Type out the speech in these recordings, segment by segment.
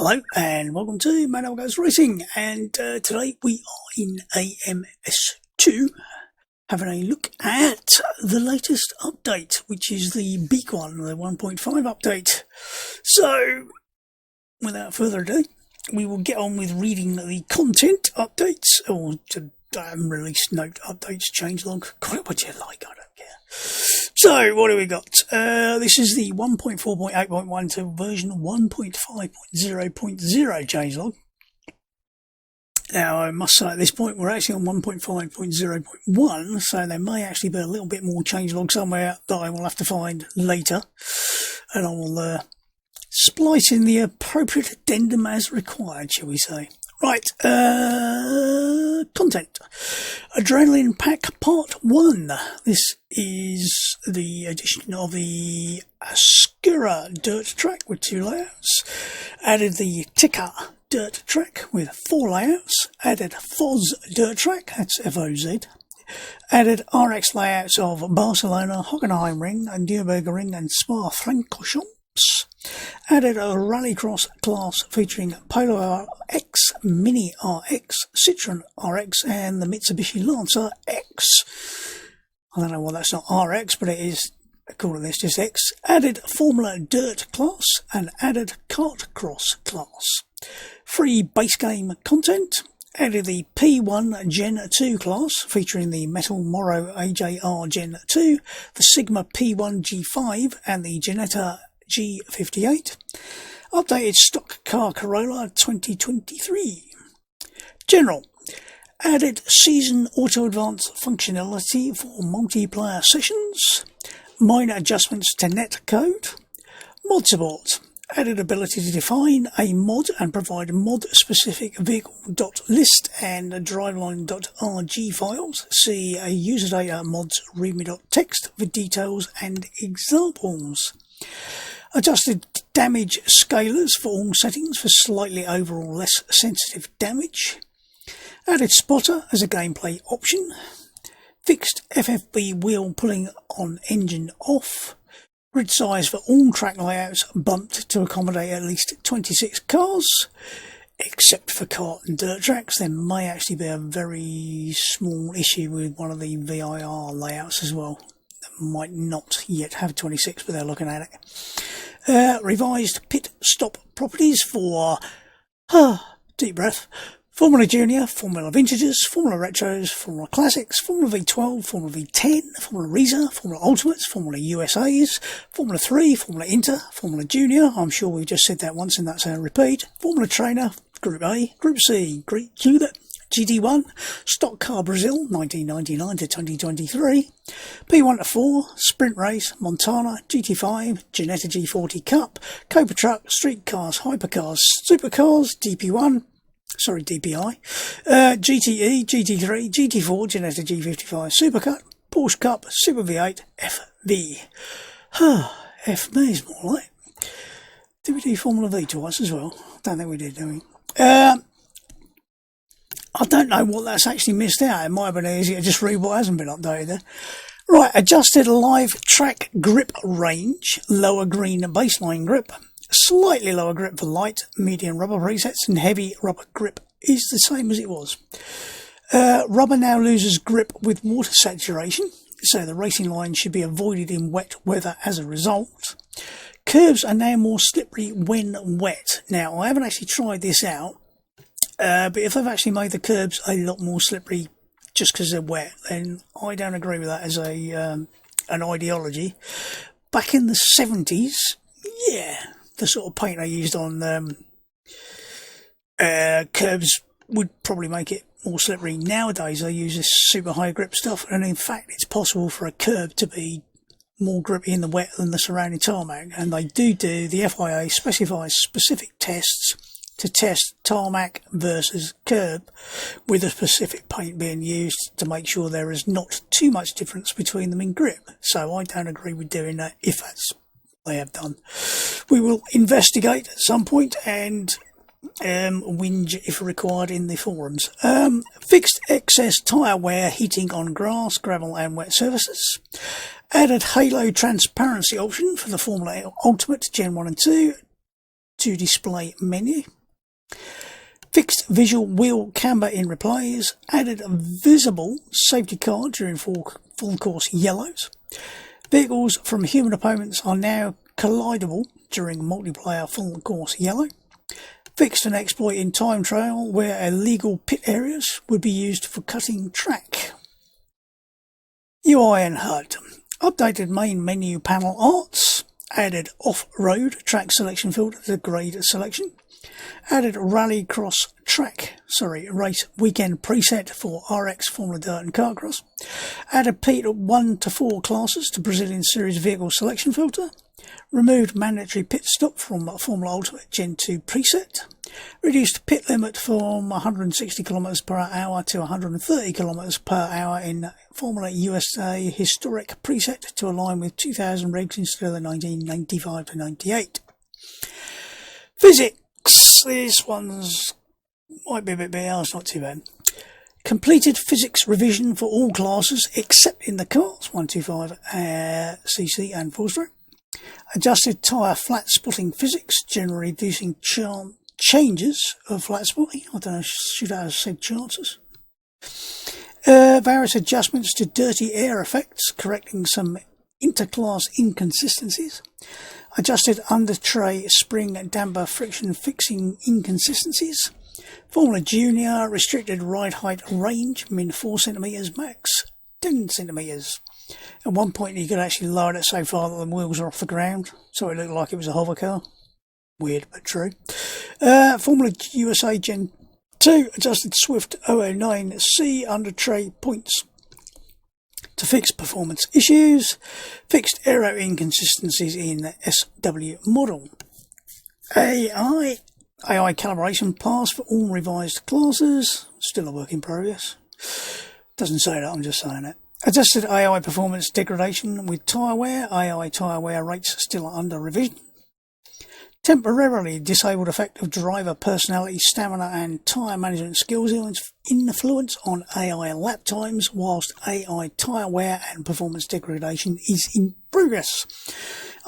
Hello and welcome to Manuel Goes Racing, and today we are in AMS2 having a look at the latest update, which is the big one, the 1.5 update. So without further ado, we will get on with reading the content updates, or release note updates, changelog, call it what you like, I don't care. So what do we got? This is the 1.4.8.1 to version 1.5.0.0 changelog. Now I must say at this point we're actually on 1.5.0.1, so there may actually be a little bit more changelog somewhere that I will have to find later, and I will splice in the appropriate addendum as required, shall we say. Right, content. Adrenaline Pack Part 1. This is the addition of the Ascurra Dirt Track with 2 layouts. Added the Tykki Dirt Track with 4 layouts. Added Foz Dirt Track, that's F-O-Z. Added RX layouts of Barcelona, Hockenheimring Nurburgring and Spa-Francorchamps. Added a Rallycross class featuring Polo RX, Mini RX, Citroen RX and the Mitsubishi Lancer X. I don't know why that's not RX, but it is, according to this, just X. Added Formula Dirt class and added Kartcross class. Free base game content. Added the P1 G5 class featuring the Metalmoro AJR Gen 2, the Sigma P1 G5 and the Ginetta G58. Updated stock car Corolla 2023. General. Added season auto advance functionality for multiplayer sessions. Minor adjustments to net code. Mod support. Added ability to define a mod and provide mod specific vehicle.list and driveline.rg files. See a user data mods readme.txt for details and examples. Adjusted damage scalers for all settings for slightly overall less sensitive damage. Added spotter as a gameplay option. Fixed FFB wheel pulling on engine off. Grid size for all track layouts bumped to accommodate at least 26 cars. Except for kart and dirt tracks, there may actually be a very small issue with one of the VIR layouts as well. Might not yet have 26, but they're looking at it. Revised pit stop properties for deep breath. Formula Junior, Formula Vintages, Formula Retros, Formula Classics, Formula V12, Formula V10, Formula Reza, Formula Ultimates, Formula USAs, Formula 3, Formula Inter, Formula Junior, I'm sure we've just said that once and that's a repeat, Formula Trainer, Group A, Group C, Group Q, GT1, Stock Car Brazil 1999 to 2023, P1 4, Sprint Race, Montana, GT5, Ginetta G40 Cup, Cobra Truck, Street Cars, Hypercars, Supercars, DP1, DPI, GTE, GT3, GT4, Ginetta G55 Supercut, Porsche Cup, Super V8, FV. FV is more like. Did we do Formula V twice as well? Don't think we did, do we? I don't know what that's actually missed out. It might have been easier to just read what hasn't been updated there. Right, adjusted live track grip range, lower green baseline grip, slightly lower grip for light, medium rubber presets, and heavy rubber grip is the same as it was. Rubber now loses grip with water saturation, so the racing line should be avoided in wet weather as a result. Curbs are now more slippery when wet. Now, I haven't actually tried this out. But if they've actually made the curbs a lot more slippery just because they're wet, then I don't agree with that as an ideology. Back in the 70s, yeah, the sort of paint they used on curbs would probably make it more slippery. Nowadays, they use this super high grip stuff, and in fact, it's possible for a curb to be more grippy in the wet than the surrounding tarmac. And they do the FIA specifies specific tests to test tarmac versus curb with a specific paint being used to make sure there is not too much difference between them in grip. So I don't agree with doing that if that's what they have done. We will investigate at some point and whinge if required in the forums. Fixed excess tyre wear heating on grass, gravel and wet surfaces. Added halo transparency option for the Formula Ultimate Gen 1 and 2. to display menu. Fixed visual wheel camber in replays. Added visible safety car during full course yellows. Vehicles from human opponents are now collidable during multiplayer full course yellow. Fixed an exploit in time trial where illegal pit areas would be used for cutting track. UI and HUD. Updated main menu panel arts. Added off-road track selection filter to grade selection. Added race weekend preset for RX, Formula Dirt and Kartcross. Added P1 to 4 classes to Brazilian Series vehicle selection filter. Removed mandatory pit stop from Formula Ultimate Gen 2 preset. Reduced pit limit from 160 km per hour to 130 km per hour in Formula USA historic preset to align with 2000 regs instead of the 1995 to 98. Physics. This one's might be a bit better, it's not too bad. Completed physics revision for all classes except in the cars 125 cc and 4-stroke. Adjusted tyre flat spotting physics, generally reducing changes of flat spotting. I don't know, should I have said chances? Various adjustments to dirty air effects, correcting some interclass inconsistencies. Adjusted under tray spring damper friction fixing inconsistencies. Formula Junior restricted ride height range, min 4 cm, max 10 cm. At one point you could actually lower it so far that the wheels are off the ground, so it looked like it was a hover car. Weird but true. Formula USA Gen 2 adjusted Swift 009C under tray points to fix performance issues. Fixed aero inconsistencies in SW model. AI calibration pass for all revised classes. Still a work in progress. Doesn't say that, I'm just saying it. Adjusted AI performance degradation with tyre wear. AI tyre wear rates still under revision. Temporarily disabled effect of driver personality, stamina and tyre management skills influence on AI lap times, whilst AI tyre wear and performance degradation is in progress.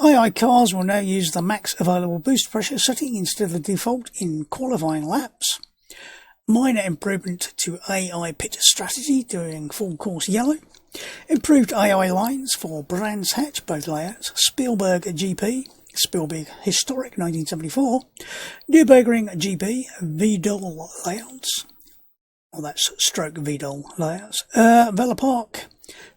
AI cars will now use the max available boost pressure setting instead of the default in qualifying laps. Minor improvement to AI pit strategy during full course yellow. Improved AI lines for Brands Hatch, both layouts. Spielberg GP. Spielberg Historic 1974, Nurburgring GP, Vidal layouts, well that's stroke Vidal layouts, Vela Park,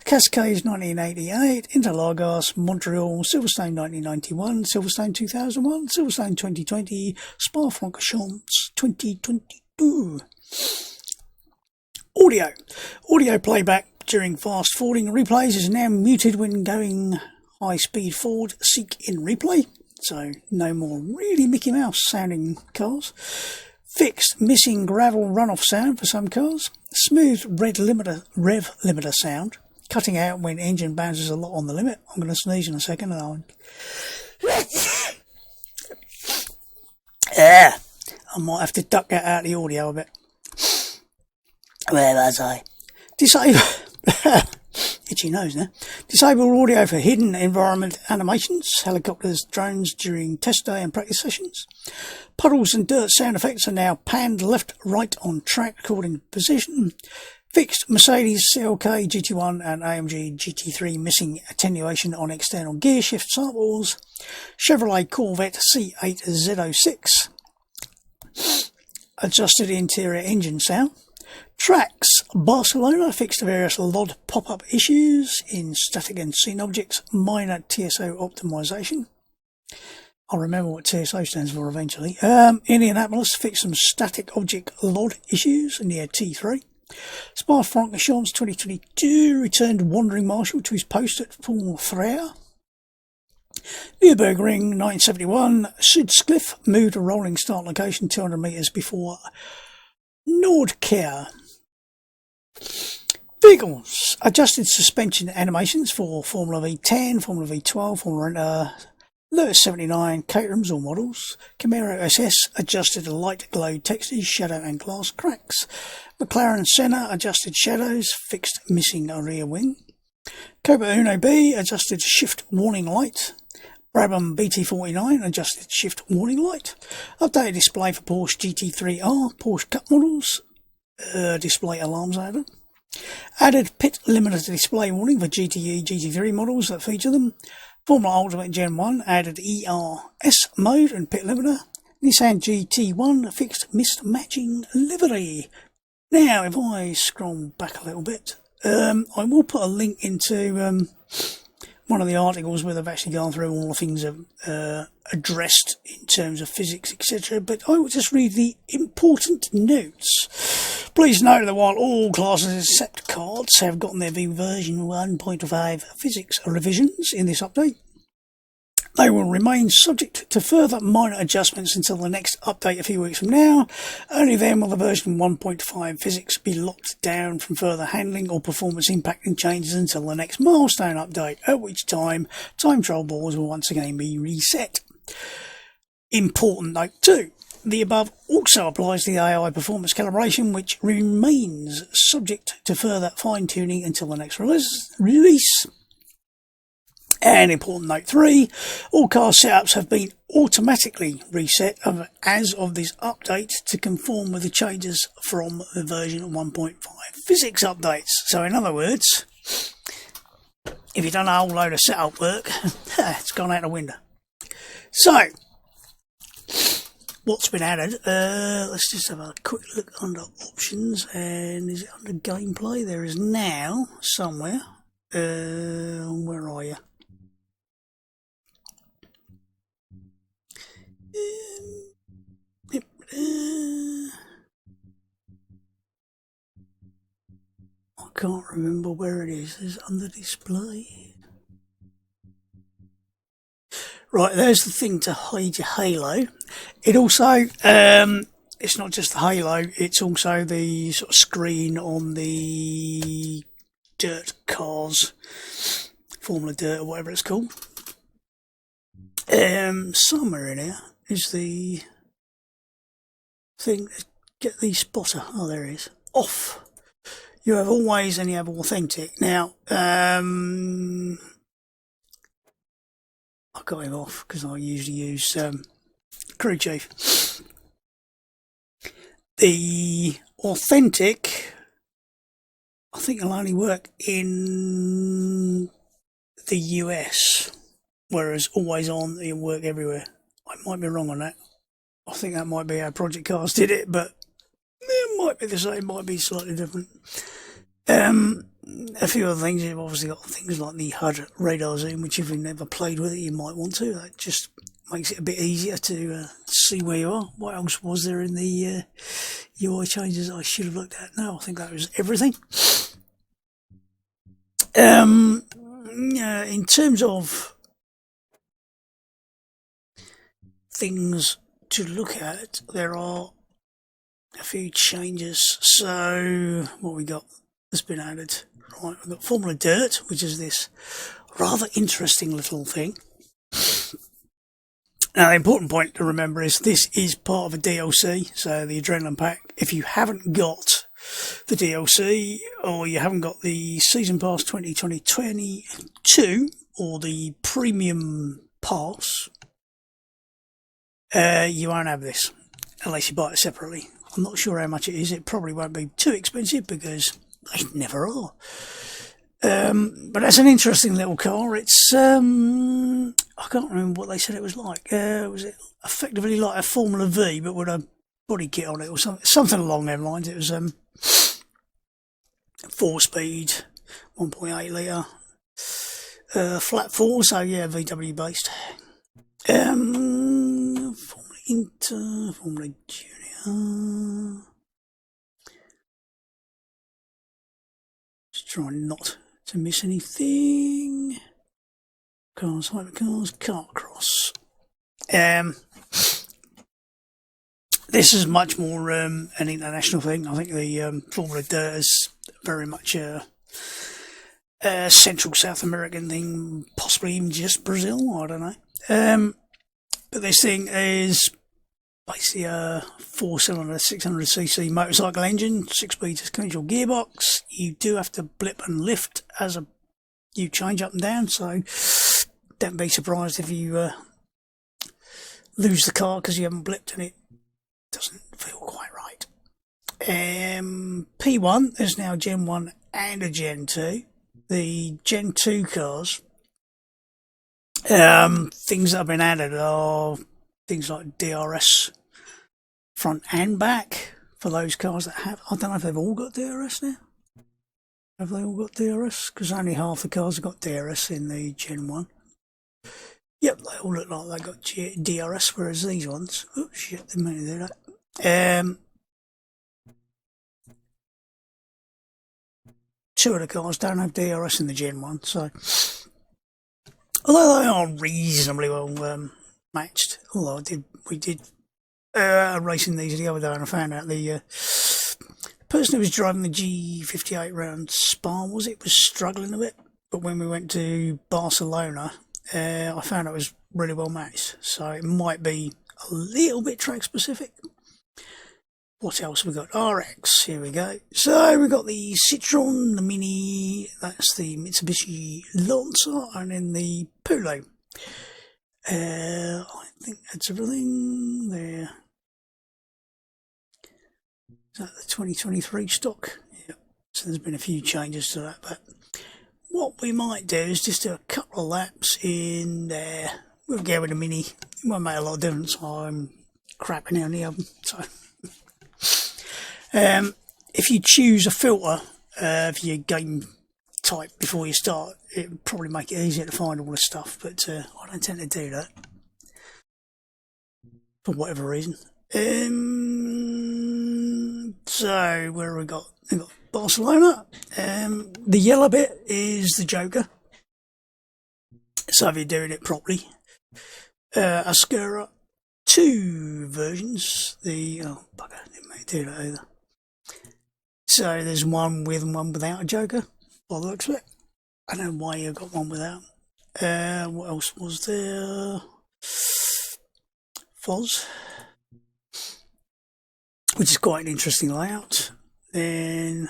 Cascades 1988, Interlagos, Montreal, Silverstone 1991, Silverstone 2001, Silverstone 2020, Spa-Francorchamps 2022. Audio playback during fast forwarding replays is now muted when going high speed forward seek in replay, so no more really Mickey Mouse sounding cars. Fixed missing gravel runoff sound for some cars. Smooth rev limiter sound, cutting out when engine bounces a lot on the limit. I'm going to sneeze in a second. I might have to duck that out of the audio a bit. Where was I? Disable itchy nose now. Disable audio for hidden environment animations, helicopters, drones during test day and practice sessions. Puddles and dirt sound effects are now panned left, right on track according to position. Fixed Mercedes CLK GT1 and AMG GT3 missing attenuation on external gear shift samples. Chevrolet Corvette C8Z06. Adjusted interior engine sound. Tracks. Barcelona fixed various LOD pop-up issues in static and scene objects. Minor TSO optimization. I'll remember what TSO stands for eventually. Indianapolis fixed some static object LOD issues near T3. Spa-Francorchamps 2022 returned Wandering Marshal to his post at Paul Freire. Nurburgring 1971, Sudskliff moved to rolling start location 200 metres before Nordkehr. Vehicles. Adjusted suspension animations for Formula V10, Formula V12, Formula Lewis 79, Caterhams all models. Camaro SS adjusted light glow textures, shadow and glass cracks. McLaren Senna adjusted shadows, fixed missing rear wing. Cobra Uno B adjusted shift warning light. Brabham BT49 adjusted shift warning light. Updated display for Porsche GT3R, Porsche Cup models. Display alarms added. Added pit limiter display warning for GTE GT3 models that feature them. Formula Ultimate Gen 1 added ERS mode and pit limiter. Nissan GT1 fixed mist matching livery. Now, if I scroll back a little bit, I will put a link into one of the articles where they've actually gone through all the things addressed in terms of physics, etc. But I will just read the important notes. Please note that while all classes except cards have gotten their version 1.5 physics revisions in this update, they will remain subject to further minor adjustments until the next update a few weeks from now. Only then will the version 1.5 physics be locked down from further handling or performance impacting changes until the next milestone update, at which time time trial boards will once again be reset. Important note 2. The above also applies to the AI performance calibration, which remains subject to further fine-tuning until the next release. And important note 3, all car setups have been automatically reset as of this update to conform with the changes from the version 1.5 physics updates. So in other words, if you've done a whole load of setup work, it's gone out the window. So, what's been added? Let's just have a quick look under options, and is it under gameplay? There is now somewhere. Where are you? I can't remember where it is. It's under display. Right, there's the thing to hide your halo. It also, it's not just the halo, it's also the sort of screen on the dirt cars, Formula Dirt or whatever it's called. Somewhere in here is the thing to get the spotter. Oh, there it is. Off. You have always and you have authentic. Now, I got him off because I usually use crew chief. The authentic, I think, will only work in the US, whereas always on, it'll work everywhere. I might be wrong on that. I think that might be how Project Cars did it, but it might be the same, might be slightly different. A few other things, you've obviously got things like the HUD radar zoom, which if you've never played with it, you might want to. That just makes it a bit easier to see where you are. What else was there in the UI changes I should have looked at? No, I think that was everything. In terms of things to look at, there are a few changes. So what we got has been added. Right, we've got Formula Dirt, which is this rather interesting little thing. Now, the important point to remember is this is part of a DLC, so the Adrenaline Pack. If you haven't got the DLC, or you haven't got the Season Pass 2022, or the Premium Pass, you won't have this, unless you buy it separately. I'm not sure how much it is. It probably won't be too expensive, because they never are. But that's an interesting little car. It's, I can't remember what they said it was like. Was it effectively like a Formula V, but with a body kit on it, or something along those lines? It was 4-speed, 1.8 litre, flat 4, so yeah, VW based. Formula Inter, Formula Junior. Just trying not to miss anything. Cars, hypercars, Kartcross. This is much more an international thing. I think the Formula Dirt is very much a Central South American thing, possibly even just Brazil, I don't know. But this thing is basically a 4-cylinder 600cc motorcycle engine, 6-speed sequential gearbox. You do have to blip and lift as you change up and down, so don't be surprised if you lose the car because you haven't blipped and it doesn't feel quite right. P1, there's now a Gen 1 and a Gen 2. The Gen 2 cars, things that have been added are things like DRS front and back for those cars that have. I don't know if they've all got DRS now. Have they all got DRS? Because only half the cars have got DRS in the Gen 1. Yep, they all look like they got DRS, whereas these ones, oh shit, they meant to do that. Two of the cars don't have DRS in the Gen 1, so although they are reasonably well matched, although we did racing these the other day and I found out the person who was driving the G58 round Spa was struggling a bit, but when we went to Barcelona, I found it was really well matched, so it might be a little bit track specific. What else we got? RX, here we go. So we got the Citroen, the Mini, that's the Mitsubishi Lancer, and then the Polo. I think that's everything there. Is that the 2023 stock? Yeah. So there's been a few changes to that, but what we might do is just do a couple of laps in there. We'll go with the Mini. It won't make a lot of difference. I'm crapping out the oven, so. If you choose a filter for your game type before you start, it would probably make it easier to find all the stuff, but I don't tend to do that for whatever reason. So where have we got? We've got Barcelona. The yellow bit is the Joker, so if you're doing it properly. Ascurra 2 versions. Oh bugger, didn't make it do that either. So there's one with and one without a Joker, by the looks of it. I don't know why you got one without. What else was there? Foz, which is quite an interesting layout. Then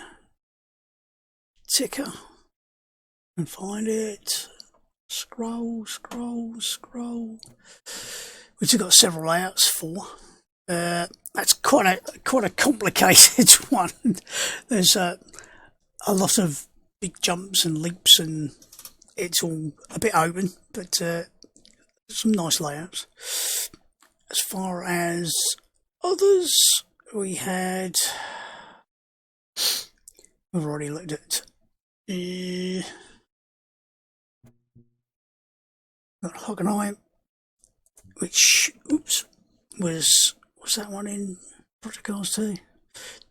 Ticker, and find it. Scroll, which has got several layouts for. That's quite a complicated one. There's a lot of big jumps and leaps, and it's all a bit open, but some nice layouts. As far as others, we've already looked at got Hockenheim, which was that one in Project Cars 2?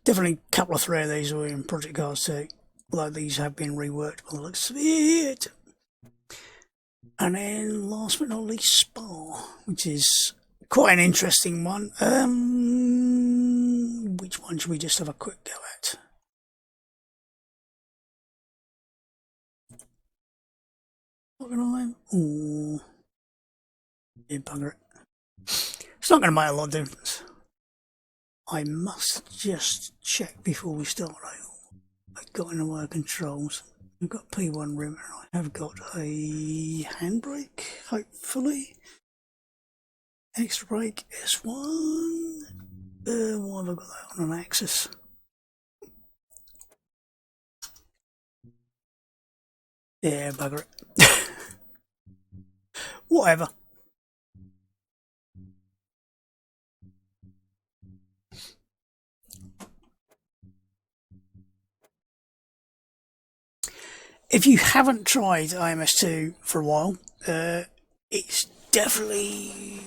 Definitely a couple of three of these were in Project Cars 2, although these have been reworked by the looks of it. And then last but not least, Spa, which is quite an interesting one. Which one should we just have a quick go at? Hockenheim? Ooh. Yeah, bugger it. It's not going to make a lot of difference. I must just check before we start. I've got in the way of controls. We've got P1 rim, and I have got a handbrake, hopefully. Extra brake, S1. Why have I got that on an axis? Yeah, bugger it. Whatever. If you haven't tried AMS2 for a while, it's definitely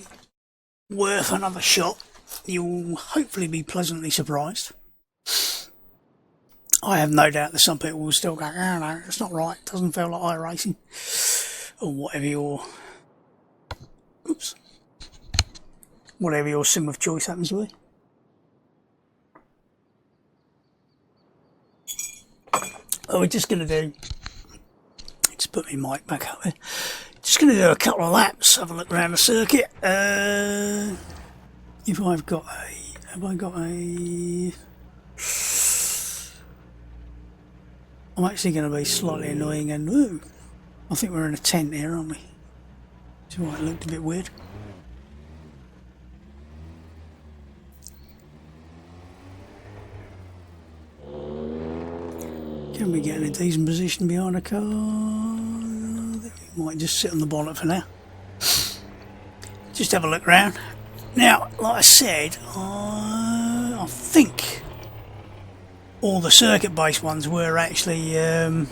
worth another shot. You'll hopefully be pleasantly surprised. I have no doubt that some people will still go, oh no, it's not right, it doesn't feel like iRacing, or whatever your sim of choice happens to be. We're just going to do, just put my mic back up there, just going to do a couple of laps, have a look around the circuit. If I've got have I got a, I'm actually going to be slightly annoying and, I think we're in a tent here, aren't we? See why it looked a bit weird. Can we get in a decent position behind the car? We might just sit on the bonnet for now. Just have a look around. Now, like I said, I think all the circuit-based ones were actually in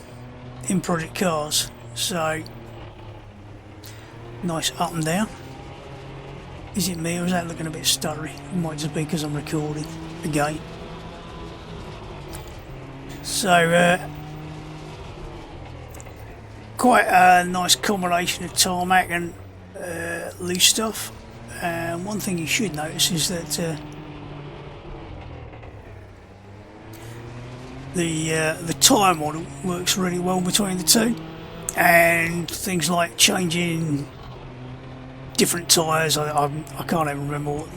project cars. So, nice up and down. Is it me or is that looking a bit stuttery? It might just be because I'm recording again. So, quite a nice combination of tarmac and loose stuff. And one thing you should notice is that the tyre model works really well between the two, and things like changing different tyres. I can't even remember what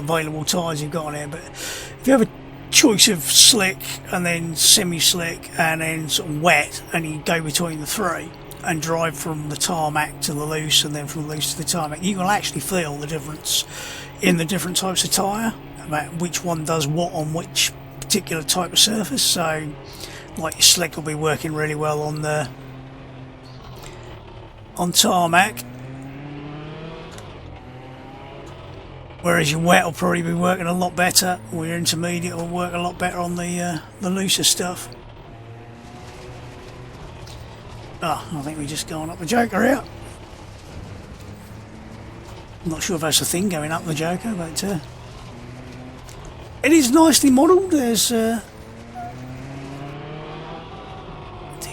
available tyres you've got on here, but if you have a choice of slick and then semi-slick and then sort of wet, and you go between the three and drive from the tarmac to the loose and then from the loose to the tarmac, you will actually feel the difference in the different types of tyre about which one does what on which particular type of surface. So like your slick will be working really well on tarmac, whereas your wet will probably be working a lot better, or your intermediate will work a lot better on the looser stuff. Oh, I think we're just going up the Joker here. I'm not sure if that's a thing, going up the Joker, but it is nicely modelled. There's do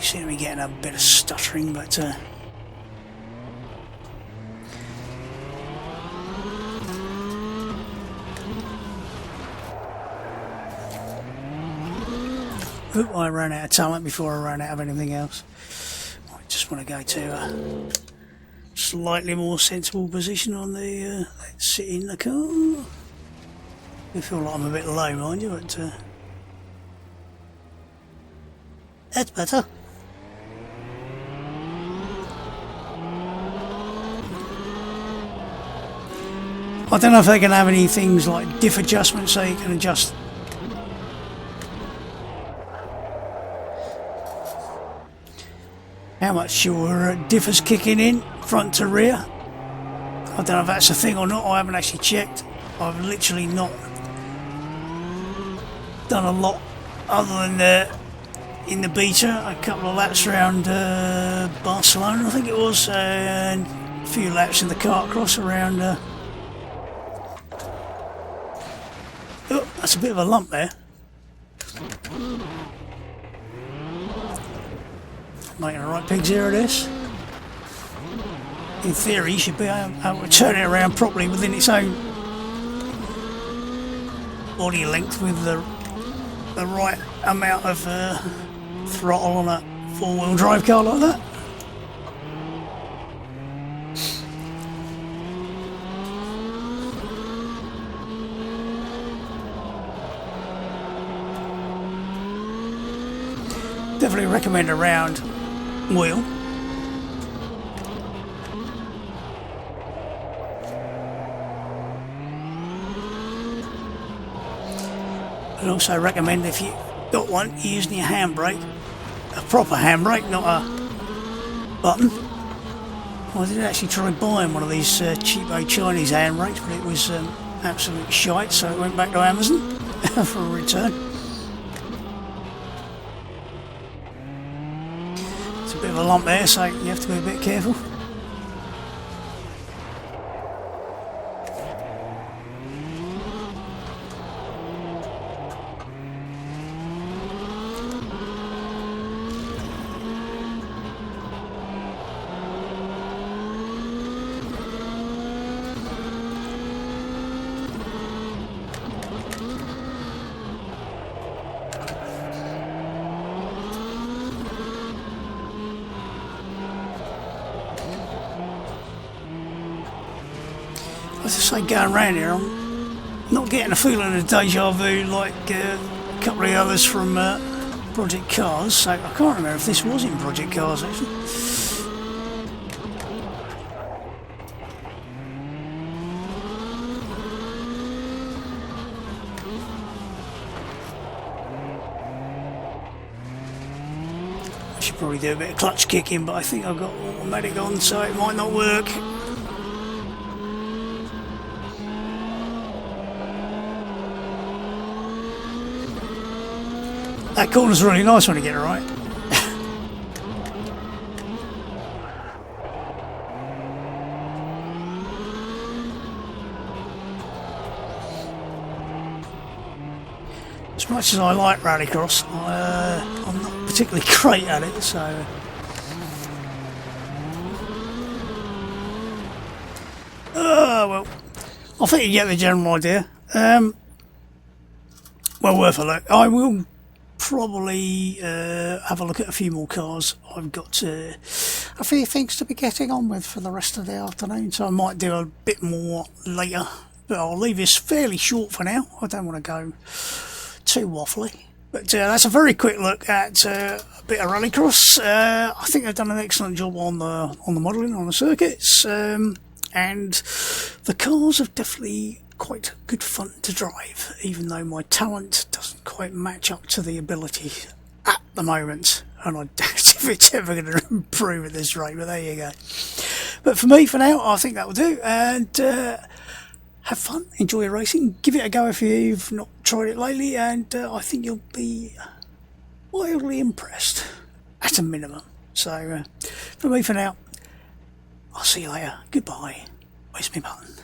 seem to be getting a bit of stuttering, but oop, I ran out of talent before I ran out of anything else. I just want to go to a slightly more sensible position on the sit in the car. I feel like I'm a bit low, mind you, but that's better. I don't know if they can have any things like diff adjustments so you can adjust how much your diff is kicking in, front to rear. I don't know if that's a thing or not, I haven't actually checked. I've literally not done a lot other than in the beta, a couple of laps around Barcelona I think it was, and a few laps in the Kartcross around oh, that's a bit of a lump there. Making the right pigs here of this. In theory you should be able to turn it around properly within its own body length with the right amount of throttle on a four-wheel drive car like that. Definitely recommend a round wheel. I'd also recommend, if you've got one, using your handbrake, a proper handbrake, not a button. Well, I did actually try buying one of these cheapo Chinese handbrakes, but it was absolute shite, so it went back to Amazon for a return. It's a bit of a lump there, so you have to be a bit careful. As I say, going around here, I'm not getting a feeling of deja vu like a couple of others from Project Cars, so I can't remember if this was in Project Cars actually. probably do a bit of clutch kicking, but I think I've got automatic on, so it might not work. That corner's really nice when you get it right. As much as I like Rallycross, I'm not particularly great at it, so... well, I think you get the general idea. Well, worth a look. I will probably have a look at a few more cars. I've got a few things to be getting on with for the rest of the afternoon, so I might do a bit more later. But I'll leave this fairly short for now. I don't want to go too waffly. But that's a very quick look at a bit of Rallycross. I think they've done an excellent job on the modelling, on the circuits, and the cars are definitely quite good fun to drive, even though my talent doesn't quite match up to the ability at the moment, and I doubt if it's ever going to improve at this rate, but there you go. But for me, for now, I think that will do, and have fun, enjoy your racing, give it a go if you've not tried it lately, and I think you'll be wildly impressed, at a minimum. So, for me for now, I'll see you later. Goodbye. Where's my button?